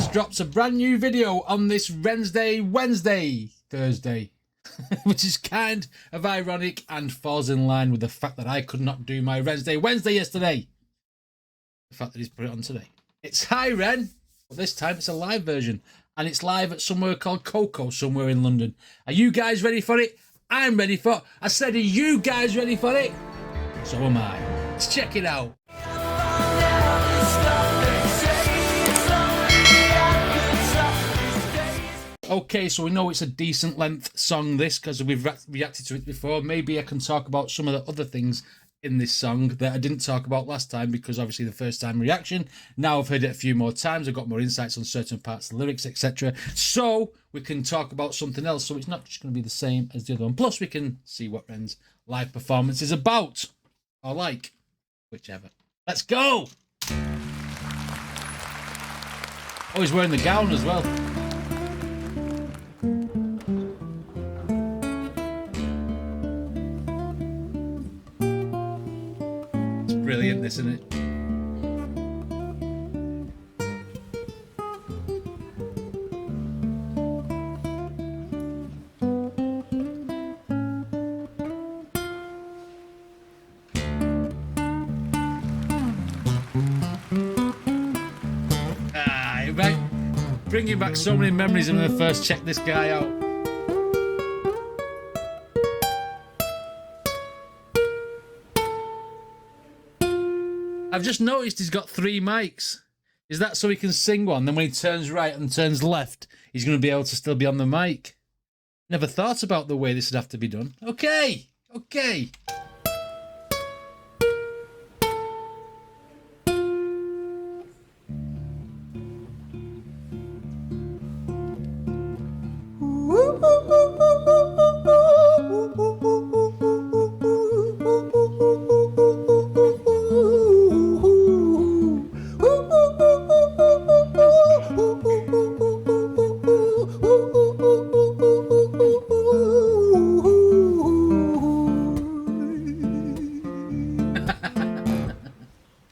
REN'S drops a brand new video on this Thursday, which is kind of ironic and falls in line with the fact that I could not do my Wednesday yesterday. The fact that he's put it on today. It's Hi Ren, but this time it's a live version, and it's live at somewhere called KOKO, somewhere in London. Are you guys ready for it? I'm ready for it. I said, are you guys ready for it? So am I. Let's check it out. Okay, so we know it's a decent length song, this, because we've reacted to it before. Maybe I can talk about some of the other things in this song that I didn't talk about last time, because obviously the first time reaction. Now I've heard it a few more times. I've got more insights on certain parts of the lyrics, etc. So we can talk about something else. So it's not just going to be the same as the other one. Plus we can see what REN'S live performance is about. Or like. Whichever. Let's go! Oh, he's wearing the gown as well. Brilliant, isn't it? Right. Bringing back so many memories when I first checked this guy out. I've just noticed he's got 3 mics. Is that so he can sing one? Then when he turns right and turns left, he's going to be able to still be on the mic. Never thought about the way this would have to be done. Okay.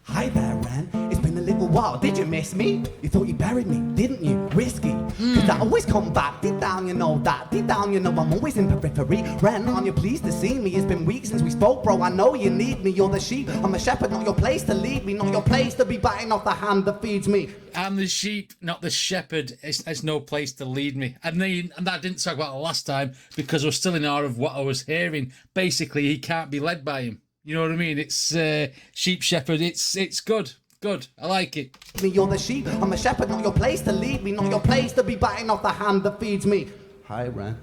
Hi there, Ren. It's been a little while. Did you miss me? You thought you buried me, didn't you? Risky. Cause I always come back. Deep down, you know that. Deep down, you know I'm always in periphery. Ren, aren't you pleased to see me? It's been weeks since we spoke, bro. I know you need me. You're the sheep. I'm a shepherd, not your place to lead me. Not your place to be biting off the hand that feeds me. I'm the sheep, not the shepherd. There's no place to lead me. And I didn't talk about it last time because I was still in awe of what I was hearing. Basically, he can't be led by him. You know what I mean? It's sheep shepherd. It's good. Good. I like it. You're the sheep. I'm a shepherd, not your place to lead me. Not your place to be biting off the hand that feeds me. Hi, Ren.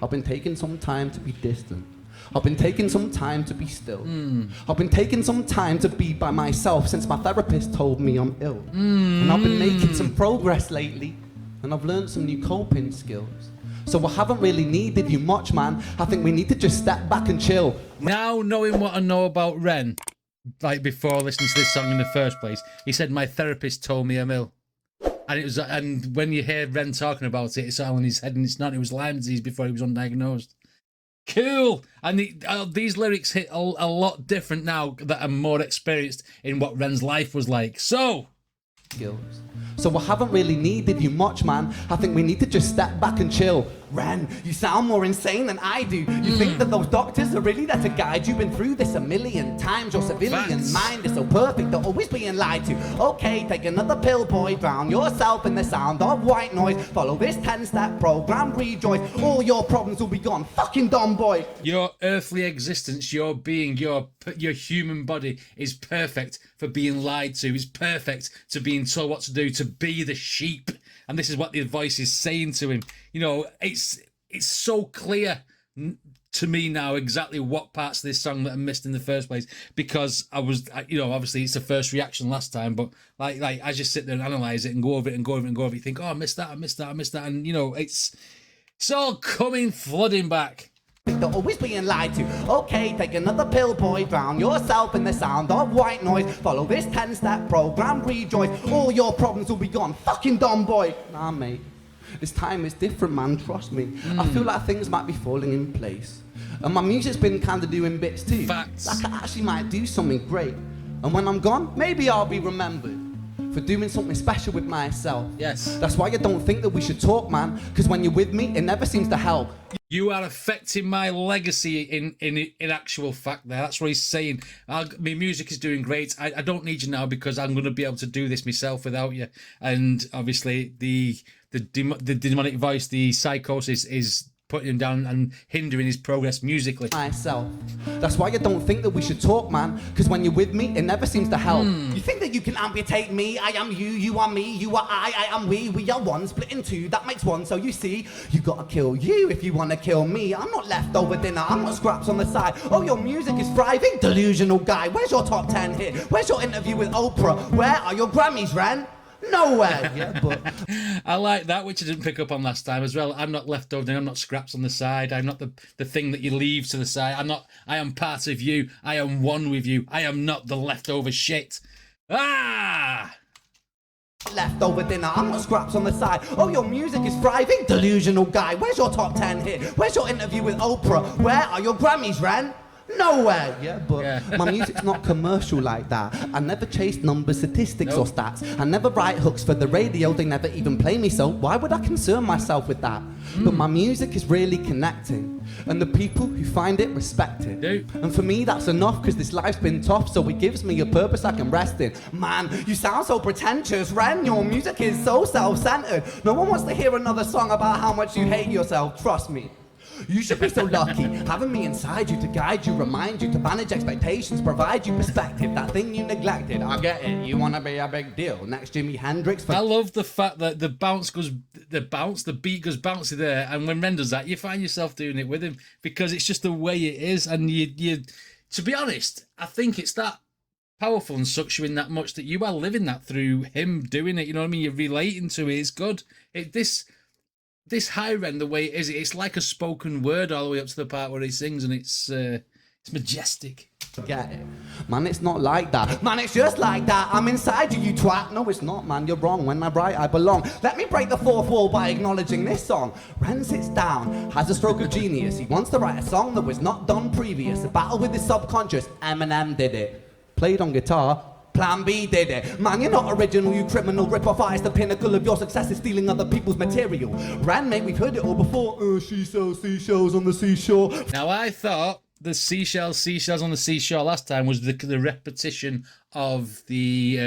I've been taking some time to be distant. I've been taking some time to be still. I've been taking some time to be by myself since my therapist told me I'm ill. And I've been making some progress lately. And I've learned some new coping skills. So I haven't really needed you much, man. I think we need to just step back and chill. Now, knowing what I know about Ren, like before listening to this song in the first place, he said my therapist told me I'm ill. And when you hear Ren talking about it, it's all in his head and it's not. It was Lyme disease before he was undiagnosed. Cool. And these lyrics hit a lot different now that I'm more experienced in what Ren's life was like. So I haven't really needed you much, man. I think we need to just step back and chill. Ren, you sound more insane than I do. You think that those doctors are really there to guide you? Been through this a million times. Your civilian mind is so perfect, they're always being lied to. Okay, take another pill, boy. Drown yourself in the sound of white noise. Follow this 10-step program, rejoice. All your problems will be gone. Fucking dumb boy. Your earthly existence, your being, your human body is perfect for being lied to. Is perfect to being told what to do, to be the sheep. And this is what the voice is saying to him. You know, it's so clear to me now exactly what parts of this song that I missed in the first place, because I was, you know, obviously it's the first reaction last time, but like as you sit there and analyze it and go over it and go over it and go over it, you think, oh, I missed that, and you know, it's all coming flooding back. They're always being lied to. Okay, take another pill, boy. Drown yourself in the sound of white noise. Follow this 10-step program, rejoice. All your problems will be gone. Fucking dumb boy. Nah, mate. This time is different, man. Trust me. I feel like things might be falling in place. And my music's been kind of doing bits too. Facts. Like I actually might do something great. And when I'm gone, maybe I'll be remembered. for doing something special with myself. Yes. That's why I don't think that we should talk, man, because when you're with me, it never seems to help. You are affecting my legacy in actual fact there. That's what he's saying. My music is doing great. I don't need you now because I'm going to be able to do this myself without you. And obviously the demonic voice, the psychosis is putting him down and hindering his progress musically. Myself. That's why I don't think that we should talk, man, because when you're with me, it never seems to help. You think that you can amputate me? I am you, you are me, you are I am we are one, split in two, that makes one. So you see, you gotta kill you if you wanna kill me. I'm not leftover dinner, I'm not scraps on the side. Oh, your music is thriving? Delusional guy, where's your top 10 hit? Where's your interview with Oprah? Where are your Grammys, Ren? Nowhere. Yeah, but I like that, which I didn't pick up on last time as well. I'm not left over, I'm not scraps on the side. I'm not the thing that you leave to the side. I am part of you. I am one with you. I am not the leftover shit. Ah! Leftover dinner, I'm not scraps on the side. Oh, your music is thriving? Delusional guy, where's your top 10 hit? Where's your interview with Oprah? Where are your Grammys, Ren? Nowhere. Yeah, but my music's not commercial like that. I never chase numbers, statistics or stats. I never write hooks for the radio, they never even play me, so why would I concern myself with that? But my music is really connecting, and the people who find it respect it. And for me that's enough, because this life's been tough, so it gives me a purpose I can rest in. Man, you sound so pretentious, Ren, your music is so self-centered. No one wants to hear another song about how much you hate yourself, trust me. You should be so lucky, having me inside you to guide you, remind you, to manage expectations, provide you perspective, that thing you neglected. I get it, you want to be a big deal. Next Jimi Hendrix. I love the fact that the beat goes bouncy there, and when Ren does that, you find yourself doing it with him, because it's just the way it is, and you to be honest, I think it's that powerful and sucks you in that much that you are living that through him doing it, you know what I mean? You're relating to it, it's good. This high Ren, the way it is, it's like a spoken word all the way up to the part where he sings, and it's majestic. Get it? Man, it's not like that. Man, it's just like that. I'm inside you, you twat. No, it's not, man. You're wrong. When I write, I belong. Let me break the fourth wall by acknowledging this song. Ren sits down, has a stroke of genius. He wants to write a song that was not done previous. A battle with his subconscious. Eminem did it. Played on guitar. Plan B did it. Man, you're not original, you criminal rip-off artist. The pinnacle of your success is stealing other people's material. Ren, mate, we've heard it all before. She sells seashells on the seashore. Now, I thought the seashells on the seashore last time was the repetition of the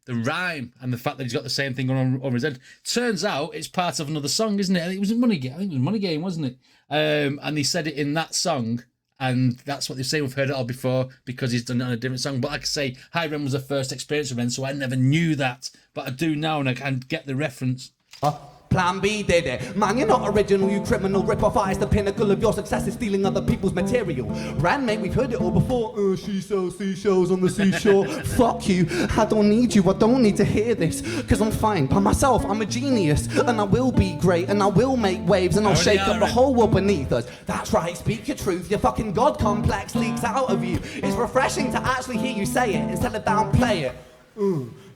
rhyme and the fact that he's got the same thing on over his head. Turns out it's part of another song, isn't it? It was a Money Game. I think it was Money Game, wasn't it? And he said it in that song. And that's what they're saying. We've heard it all before because he's done it on a different song. But like I say, High Ren was the first experience of Ren, so I never knew that. But I do now, and I can get the reference. Plan B did it. Man, you're not original, you criminal rip-off artist. The pinnacle of your success is stealing other people's material. Ren, mate, we've heard it all before. She sells seashells on the seashore. Fuck you, I don't need you, I don't need to hear this. Cause I'm fine by myself, I'm a genius. And I will be great, and I will make waves, and I'll shake up the whole world beneath us. That's right, speak your truth, your fucking God complex leaks out of you. It's refreshing to actually hear you say it, instead of downplay it.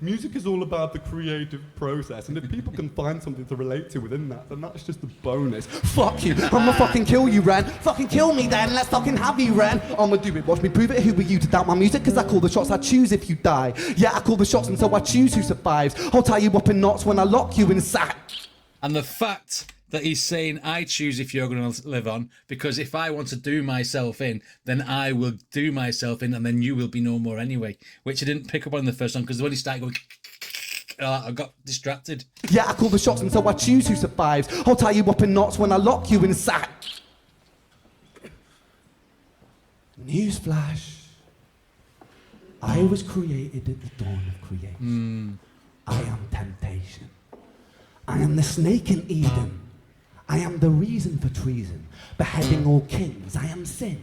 Music is all about the creative process, and if people can find something to relate to within that, then that's just a bonus. Fuck you, I'ma fucking kill you, Ren. Fucking kill me then, let's fucking have you, Ren. I'ma do it, watch me prove it. Who are you to doubt my music? Cause I call the shots, I choose if you die. Yeah, I call the shots, and so I choose who survives. I'll tie you up in knots when I lock you inside. And the fact that he's saying, I choose if you're going to live on, because if I want to do myself in, then I will do myself in, and then you will be no more anyway. Which I didn't pick up on in the first song, because when he started going, I got distracted. Yeah, I call the shots, and so I choose who survives. I'll tie you up in knots when I lock you inside. Newsflash. I was created at the dawn of creation. I am temptation. I am the snake in Eden. I am the reason for treason, beheading all kings. I am sin,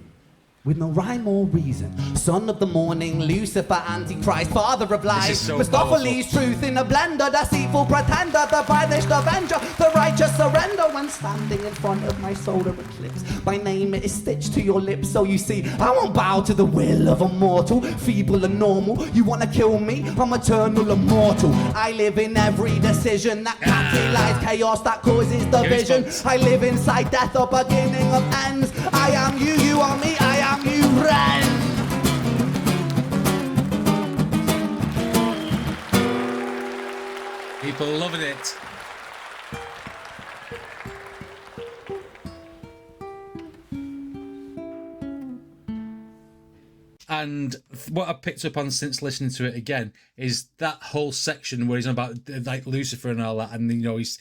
with no rhyme or reason. Son of the morning, Lucifer, Antichrist, father of lies. So Mephistophelies, truth in a blender, deceitful pretender, the banished avenger, the righteous surrender. When standing in front of my solar eclipse, my name is stitched to your lips. So you see, I won't bow to the will of a mortal, feeble and normal. You wanna kill me? I'm eternal, immortal. I live in every decision that catalyzes chaos, that causes division. I live inside death, the beginning of ends. I am you, you are me, I am you, Ren. People loving it. And what I picked up on since listening to it again is that whole section where he's on about like Lucifer and all that, and you know he's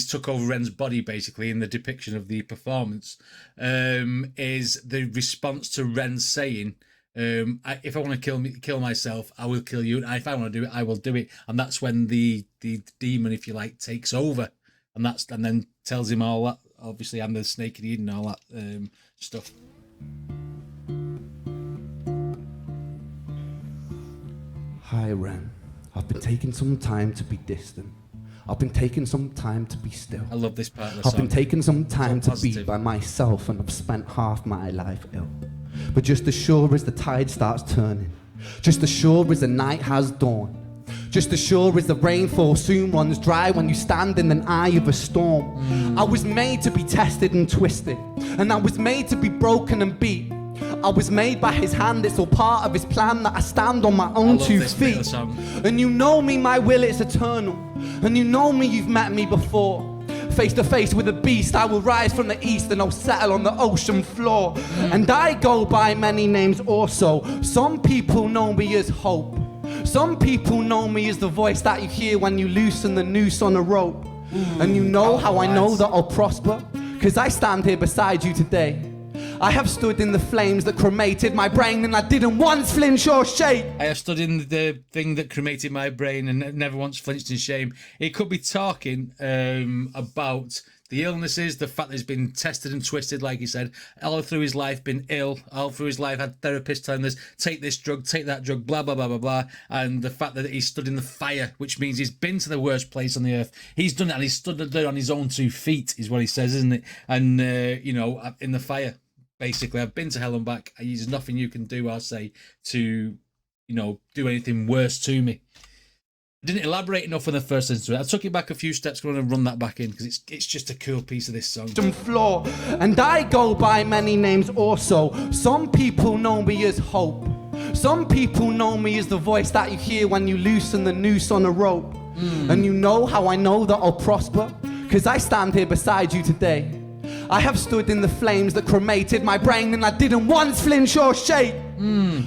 took over Ren's body basically in the depiction of the performance. Is the response to Ren saying, "If I want to kill myself, I will kill you. And if I want to do it, I will do it." And that's when the demon, if you like, takes over, and then tells him all that. Obviously, I'm the snake in Eden, all that stuff. Hi, Ren. I've been taking some time to be distant. I've been taking some time to be still. I love this part of the I've song. been taking some time to be positive. by myself, and I've spent half my life ill. But just as sure as the tide starts turning, just as sure as the night has dawned, just as sure as the rainfall soon runs dry when you stand in an eye of a storm. I was made to be tested and twisted, and I was made to be broken and beat. I was made by his hand, it's all part of his plan that I stand on my own 2 feet. And you know me, my will is eternal. And you know me, you've met me before. Face to face with a beast, I will rise from the east and I'll settle on the ocean floor. And I go by many names also. Some people know me as hope. Some people know me as the voice that you hear when you loosen the noose on a rope. And you know how I know that I'll prosper? 'Cause I stand here beside you today. I have stood in the flames that cremated my brain, and I didn't once flinch or shake. I have stood in the thing that cremated my brain and never once flinched in shame. He could be talking about the illnesses, the fact that he's been tested and twisted, like he said, all through his life, been ill, all through his life, had therapists telling us, take this drug, take that drug, blah, blah, blah, blah, blah. And the fact that he stood in the fire, which means he's been to the worst place on the earth. He's done it, and he's stood there on his own 2 feet, is what he says, isn't it? And, in the fire. Basically, I've been to hell and back. There's nothing you can do, I'll say, to, do anything worse to me. I didn't elaborate enough on the first instrument. I took it back a few steps. I'm going to run that back in because it's just a cool piece of this song. Floor, and I go by many names also. Some people know me as hope. Some people know me as the voice that you hear when you loosen the noose on a rope. And you know how I know that I'll prosper? 'Cause I stand here beside you today. I have stood in the flames that cremated my brain, and I didn't once flinch or shake.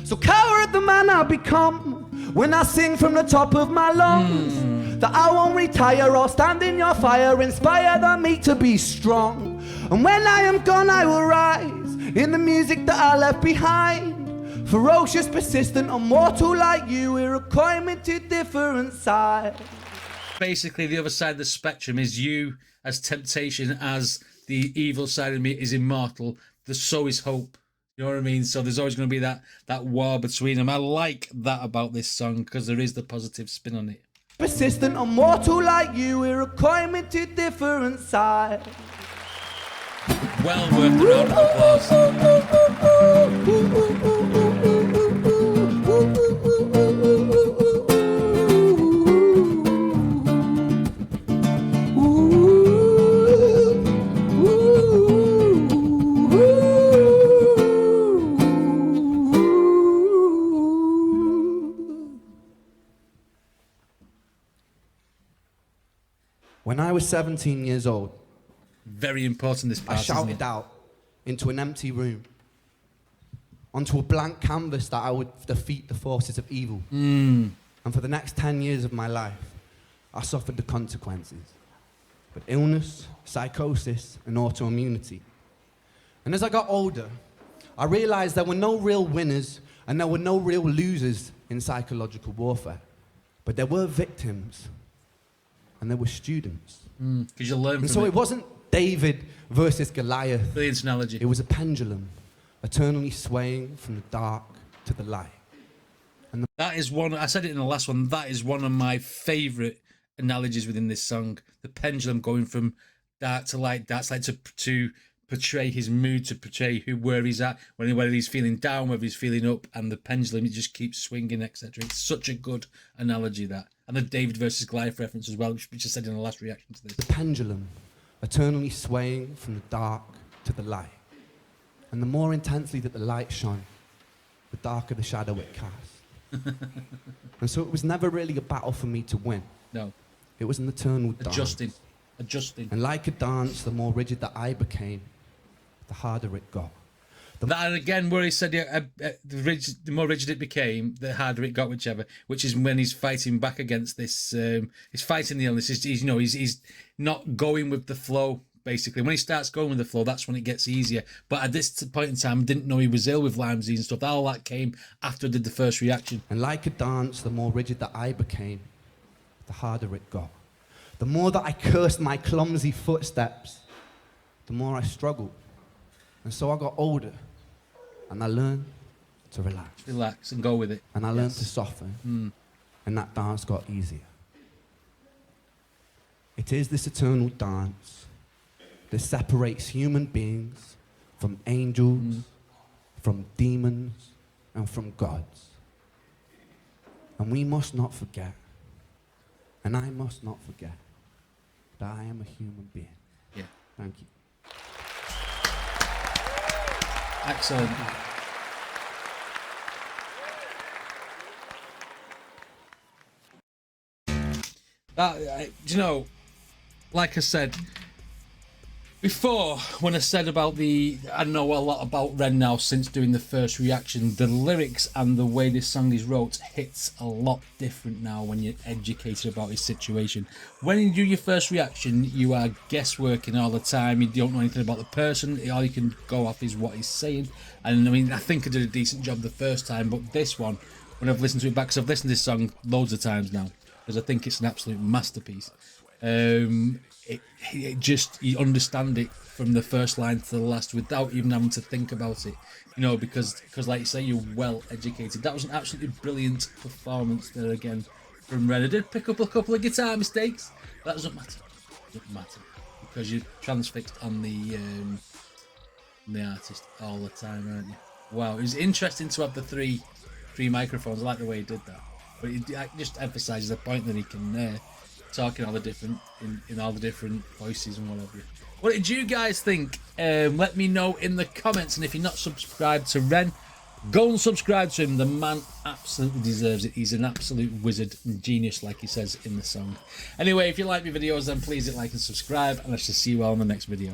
So coward the man I become when I sing from the top of my lungs. That I won't retire or stand in your fire, inspire the meek to be strong. And when I am gone I will rise in the music that I left behind. Ferocious, persistent, immortal like you, we're a coin into different sides. Basically, the other side of the spectrum is you as temptation, as the evil side of me is immortal. So is hope. You know what I mean? So there's always going to be that war between them. I like that about this song because there is the positive spin on it. Persistent, immortal like you, we're a coin into different sides. Well worth the round of applause. When I was 17 years old, very important this part, I shouted out into an empty room, onto a blank canvas that I would defeat the forces of evil. And for the next 10 years of my life, I suffered the consequences. But illness, psychosis, and autoimmunity. And as I got older, I realized there were no real winners and there were no real losers in psychological warfare. But there were victims and there were students. Because you learn from so it wasn't David versus Goliath. Brilliant analogy. It was a pendulum, eternally swaying from the dark to the light. And that is one, I said it in the last one, that is one of my favourite analogies within this song. The pendulum going from dark to light. That's like to portray his mood, to portray where he's at, whether he's feeling down, whether he's feeling up, and the pendulum, it just keeps swinging, etc. It's such a good analogy, that. And the David versus Goliath reference as well, which I said in the last reaction to this. The pendulum, eternally swaying from the dark to the light. And the more intensely that the light shone, the darker the shadow it cast. And so it was never really a battle for me to win. No. It was an eternal dance. Adjusting. And like a dance, the more rigid that I became, the harder it got. And again, where he said the more rigid it became, the harder it got, which is when he's fighting back against this. He's fighting the illness. He's not going with the flow. Basically, when he starts going with the flow, that's when it gets easier. But at this point in time, I didn't know he was ill with Lyme disease and stuff. All that came after I did the first reaction. And like a dance, the more rigid that I became, the harder it got. The more that I cursed my clumsy footsteps, the more I struggled. And so I got older, and I learned to relax. Relax and go with it. And I learned to soften, and that dance got easier. It is this eternal dance that separates human beings from angels, from demons, and from gods. And we must not forget, and I must not forget, that I am a human being. Yeah. Thank you. Excellent. Do you know, like I said before, when I said about I know a lot about Ren now since doing the first reaction, the lyrics and the way this song is wrote hits a lot different now when you're educated about his situation. When you do your first reaction, you are guessworking all the time. You don't know anything about the person. All you can go off is what he's saying. And I mean, I think I did a decent job the first time, but this one, when I've listened to it back, because I've listened to this song loads of times now, because I think it's an absolute masterpiece. It just, you understand it from the first line to the last without even having to think about it, you know, because like you say, you're well educated. That was an absolutely brilliant performance there again from Ren. I did pick up a couple of guitar mistakes, but that doesn't matter. It doesn't matter because you're transfixed on the artist all the time, aren't you? Wow, it was interesting to have the three microphones. I like the way he did that, but it just emphasises the point that he can talk in all the different in all the different voices and whatever. What did you guys think? Let me know in the comments, and if you're not subscribed to Ren, go and subscribe to him. The man absolutely deserves it. He's an absolute wizard and genius, like he says in the song. Anyway, if you like my videos, then please hit like and subscribe, and I shall see you all in the next video.